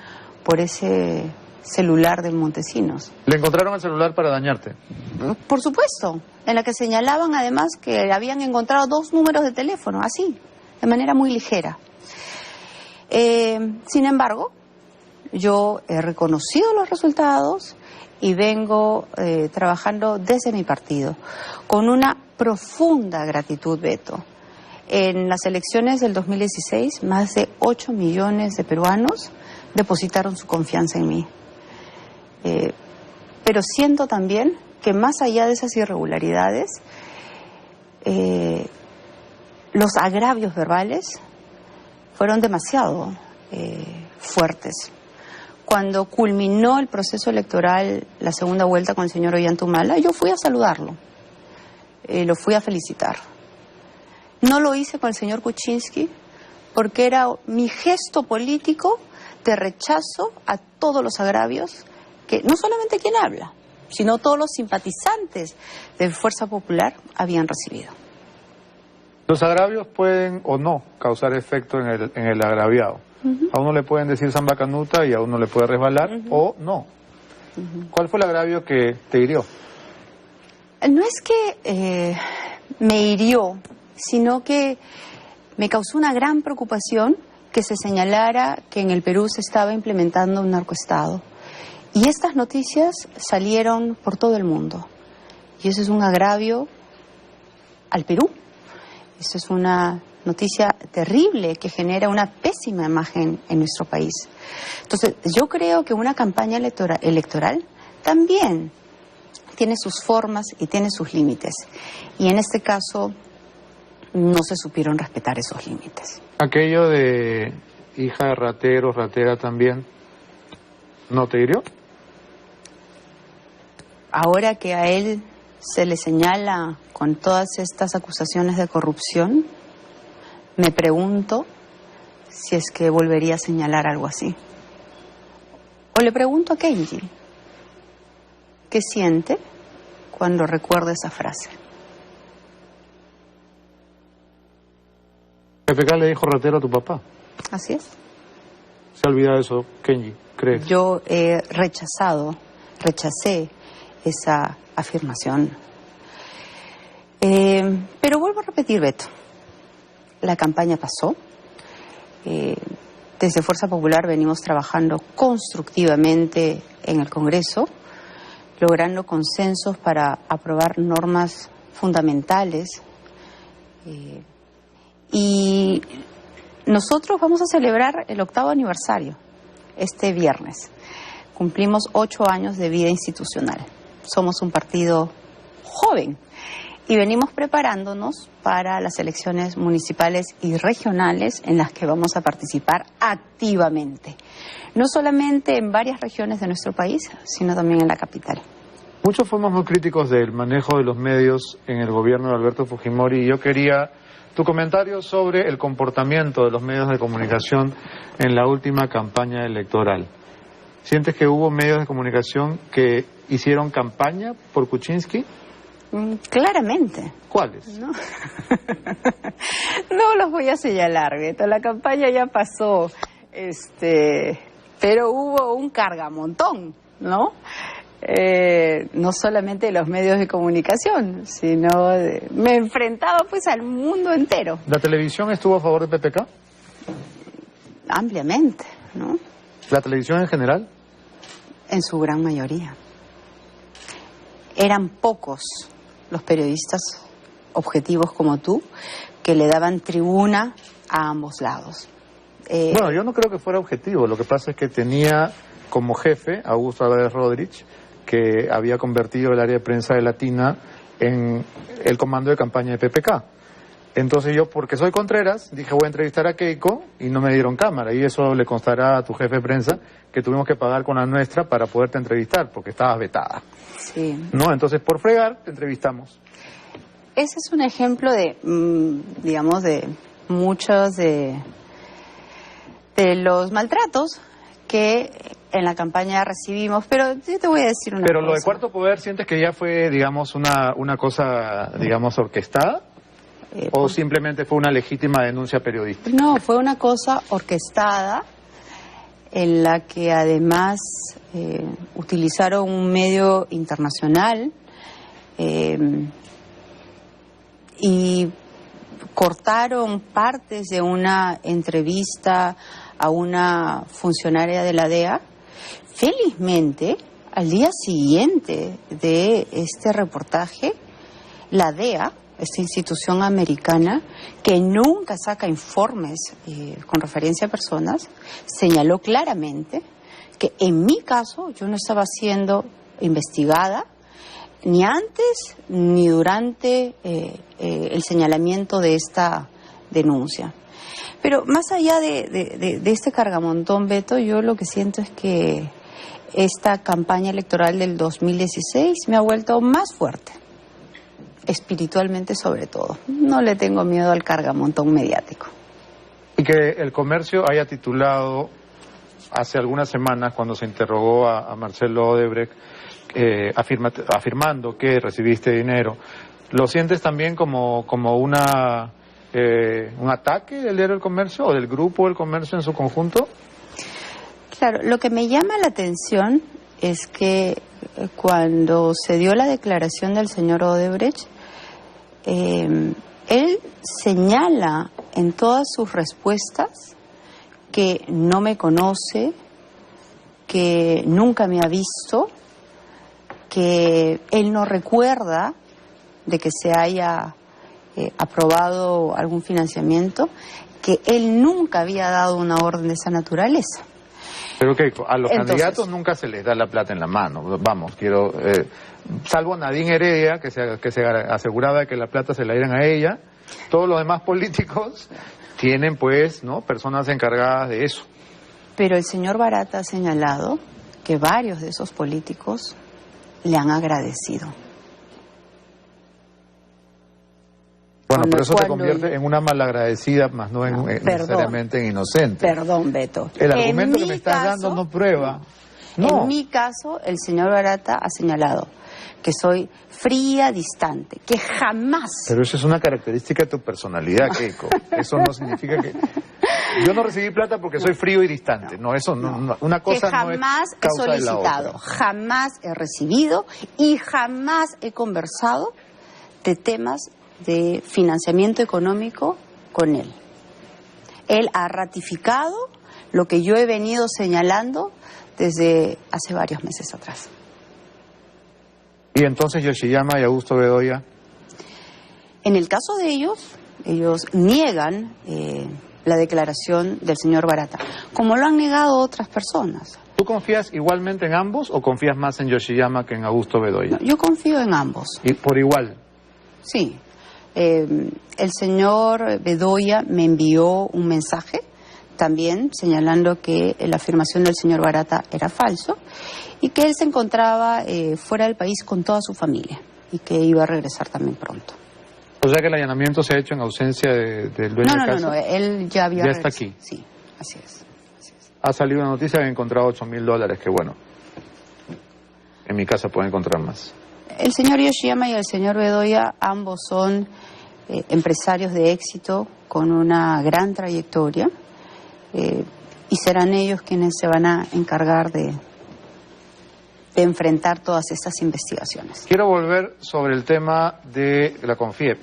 por ese celular de Montesinos. ¿Le encontraron el celular para dañarte? Por supuesto, en la que señalaban además que habían encontrado 2 números de teléfono, así, de manera muy ligera. Sin embargo, yo he reconocido los resultados y vengo trabajando desde mi partido con una profunda gratitud, Beto. En las elecciones del 2016, más de 8 millones de peruanos depositaron su confianza en mí. Pero siento también que más allá de esas irregularidades, los agravios verbales fueron demasiado fuertes. Cuando culminó el proceso electoral, la segunda vuelta con el señor Ollanta Humala, yo fui a saludarlo, lo fui a felicitar. No lo hice con el señor Kuczynski porque era mi gesto político de rechazo a todos los agravios que no solamente quien habla, sino todos los simpatizantes de Fuerza Popular habían recibido. Los agravios pueden o no causar efecto en el agraviado. A uno le pueden decir samba canuta y a uno le puede resbalar o no. ¿Cuál fue el agravio que te hirió? No es que me hirió, sino que me causó una gran preocupación que se señalara que en el Perú se estaba implementando un narcoestado. Y estas noticias salieron por todo el mundo. Y eso es un agravio al Perú. Eso es una noticia terrible que genera una pésima imagen en nuestro país. Entonces, yo creo que una campaña electoral también tiene sus formas y tiene sus límites. Y en este caso no se supieron respetar esos límites. Aquello de hija de ratero, ratera también, ¿no te hirió? Ahora que a él se le señala con todas estas acusaciones de corrupción, me pregunto si es que volvería a señalar algo así. O le pregunto a Kenji, ¿qué siente cuando recuerda esa frase? PPK le dijo ratero a tu papá. Así es. ¿Se ha olvidado eso, Kenji, crees? Yo he rechacé esa afirmación. Pero vuelvo a repetir, Beto, la campaña pasó. Desde Fuerza Popular venimos trabajando constructivamente en el Congreso, logrando consensos para aprobar normas fundamentales. Y nosotros vamos a celebrar el 8º aniversario este viernes. Cumplimos 8 años de vida institucional. Somos un partido joven y venimos preparándonos para las elecciones municipales y regionales en las que vamos a participar activamente. No solamente en varias regiones de nuestro país, sino también en la capital. Muchos fuimos muy críticos del manejo de los medios en el gobierno de Alberto Fujimori y yo quería tu comentario sobre el comportamiento de los medios de comunicación en la última campaña electoral. ¿Sientes que hubo medios de comunicación que hicieron campaña por Kuczynski? Claramente. ¿Cuáles? No, no los voy a señalar, Beto. La campaña ya pasó, pero hubo un cargamontón, ¿no? No solamente de los medios de comunicación, sino me enfrentaba pues al mundo entero. ¿La televisión estuvo a favor de PPK? Ampliamente, ¿no? ¿La televisión en general? En su gran mayoría. Eran pocos los periodistas objetivos como tú que le daban tribuna a ambos lados. Bueno, yo no creo que fuera objetivo. Lo que pasa es que tenía como jefe a Augusto Álvarez Rodríguez, que había convertido el área de prensa de Latina en el comando de campaña de PPK. Entonces yo, porque soy Contreras, dije voy a entrevistar a Keiko y no me dieron cámara. Y eso le constará a tu jefe de prensa que tuvimos que pagar con la nuestra para poderte entrevistar, porque estabas vetada. Sí. ¿No? Entonces por fregar te entrevistamos. Ese es un ejemplo de, digamos, de muchos de los maltratos que en la campaña recibimos, pero yo te voy a decir una cosa. Pero lo de Cuarto Poder, ¿sientes que ya fue, digamos, una cosa, digamos, orquestada? ¿O simplemente fue una legítima denuncia periodística? No, fue una cosa orquestada en la que además utilizaron un medio internacional y cortaron partes de una entrevista a una funcionaria de la DEA. Felizmente, al día siguiente de este reportaje, la DEA, esta institución americana, que nunca saca informes con referencia a personas, señaló claramente que en mi caso yo no estaba siendo investigada ni antes ni durante el señalamiento de esta denuncia. Pero más allá de este cargamontón, Beto, yo lo que siento es que esta campaña electoral del 2016 me ha vuelto más fuerte. espiritualmente sobre todo. No le tengo miedo al cargamontón mediático. Y que el Comercio haya titulado hace algunas semanas, cuando se interrogó a Marcelo Odebrecht, afirmando que recibiste dinero, ¿lo sientes también como un ataque del diario El Comercio o del grupo El Comercio en su conjunto? Claro, lo que me llama la atención es que cuando se dio la declaración del señor Odebrecht, él señala en todas sus respuestas que no me conoce, que nunca me ha visto, que él no recuerda de que se haya aprobado algún financiamiento, que él nunca había dado una orden de esa naturaleza. Pero que a los candidatos nunca se les da la plata en la mano. Vamos, salvo Nadine Heredia, que se aseguraba de que la plata se la dieran a ella. Todos los demás políticos tienen, pues, ¿no?, personas encargadas de eso. Pero el señor Barata ha señalado que varios de esos políticos le han agradecido. Bueno, pero eso te convierte en una malagradecida, más no necesariamente en inocente. Perdón, Beto. El argumento que me estás dando no prueba. No. En mi caso, el señor Barata ha señalado que soy fría, distante, que jamás... Pero eso es una característica de tu personalidad, Keiko. Eso no significa que... Yo no recibí plata porque soy frío y distante. No, eso no. Una cosa que jamás no es causa he solicitado, de la otra. jamás he recibido y jamás he conversado de temas de financiamiento económico con él. Él ha ratificado lo que yo he venido señalando desde hace varios meses atrás. ¿Y entonces Yoshiyama y Augusto Bedoya? En el caso de ellos niegan la declaración del señor Barata, como lo han negado otras personas. ¿Tú confías igualmente en ambos o confías más en Yoshiyama que en Augusto Bedoya? Yo confío en ambos. ¿Y por igual? Sí. El señor Bedoya me envió un mensaje también señalando que la afirmación del señor Barata era falso y que él se encontraba fuera del país con toda su familia y que iba a regresar también pronto. O sea que el allanamiento se ha hecho en ausencia del dueño de casa. No, él ya había... Ya está aquí. Sí, así es. Ha salido una noticia que ha encontrado $8,000, que bueno, en mi casa pueden encontrar más. El señor Yoshiyama y el señor Bedoya ambos son empresarios de éxito con una gran trayectoria y serán ellos quienes se van a encargar de enfrentar todas estas investigaciones. Quiero volver sobre el tema de la CONFIEP,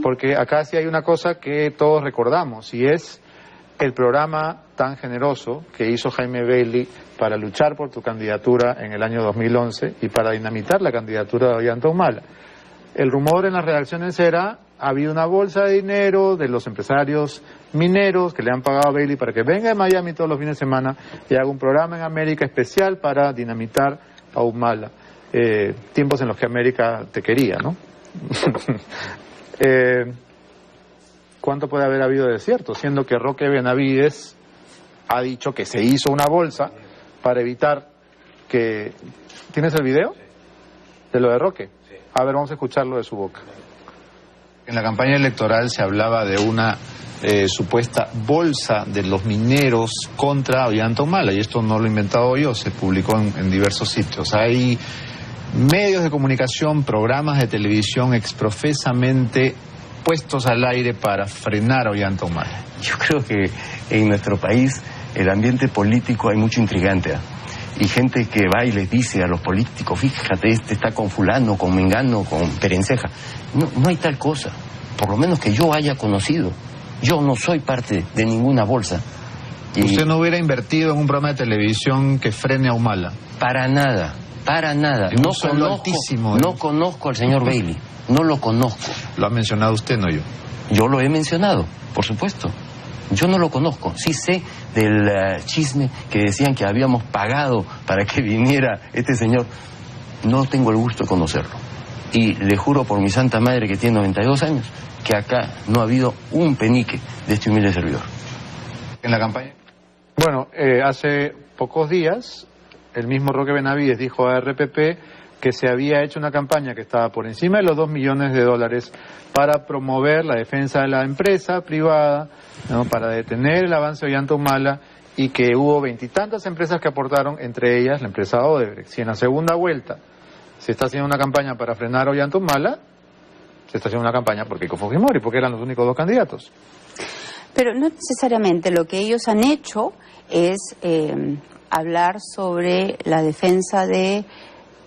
porque acá sí hay una cosa que todos recordamos y es el programa tan generoso que hizo Jaime Bailey para luchar por tu candidatura en el año 2011 y para dinamitar la candidatura de Ollanta Humala. El rumor en las redacciones era: ha habido una bolsa de dinero de los empresarios mineros que le han pagado a Bailey para que venga de Miami todos los fines de semana y haga un programa en América especial para dinamitar a Humala. Tiempos en los que América te quería, ¿no? ¿Cuánto puede haber habido de cierto? Siendo que Roque Benavides ha dicho que se hizo una bolsa para evitar que... ¿Tienes el video? ¿De lo de Roque? A ver, vamos a escucharlo de su boca. En la campaña electoral se hablaba de una supuesta bolsa de los mineros contra Ollanta Humala, y esto no lo he inventado yo, se publicó en diversos sitios. Hay medios de comunicación, programas de televisión exprofesamente puestos al aire para frenar a Ollanta Humala. Yo creo que en nuestro país el ambiente político hay mucho intrigante, y gente que va y les dice a los políticos: fíjate, este está con fulano, con mengano, con perenceja. No hay tal cosa, por lo menos que yo haya conocido. Yo no soy parte de ninguna bolsa. ¿Usted no hubiera invertido en un programa de televisión que frene a Humala? Para nada. No conozco al señor Bailey, no lo conozco. Lo ha mencionado usted, no yo. Yo lo he mencionado, por supuesto. Yo no lo conozco. Sí sé del chisme que decían que habíamos pagado para que viniera este señor. No tengo el gusto de conocerlo. Y le juro por mi santa madre, que tiene 92 años, que acá no ha habido un penique de este humilde servidor. En la campaña. Bueno, hace pocos días el mismo Roque Benavides dijo a RPP que se había hecho una campaña que estaba por encima de los $2 millones para promover la defensa de la empresa privada, ¿no?, para detener el avance de Ollanta Humala, y que hubo 20 y tantas empresas que aportaron, entre ellas la empresa Odebrecht. Si en la segunda vuelta se está haciendo una campaña para frenar a Ollanta Humala, se está haciendo una campaña por Keiko Fujimori, porque eran los únicos dos candidatos. Pero no necesariamente. Lo que ellos han hecho es hablar sobre la defensa de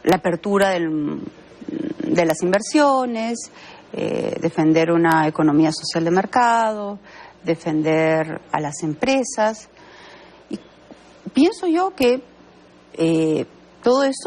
la apertura de las inversiones, defender una economía social de mercado, defender a las empresas. Y pienso yo que todo esto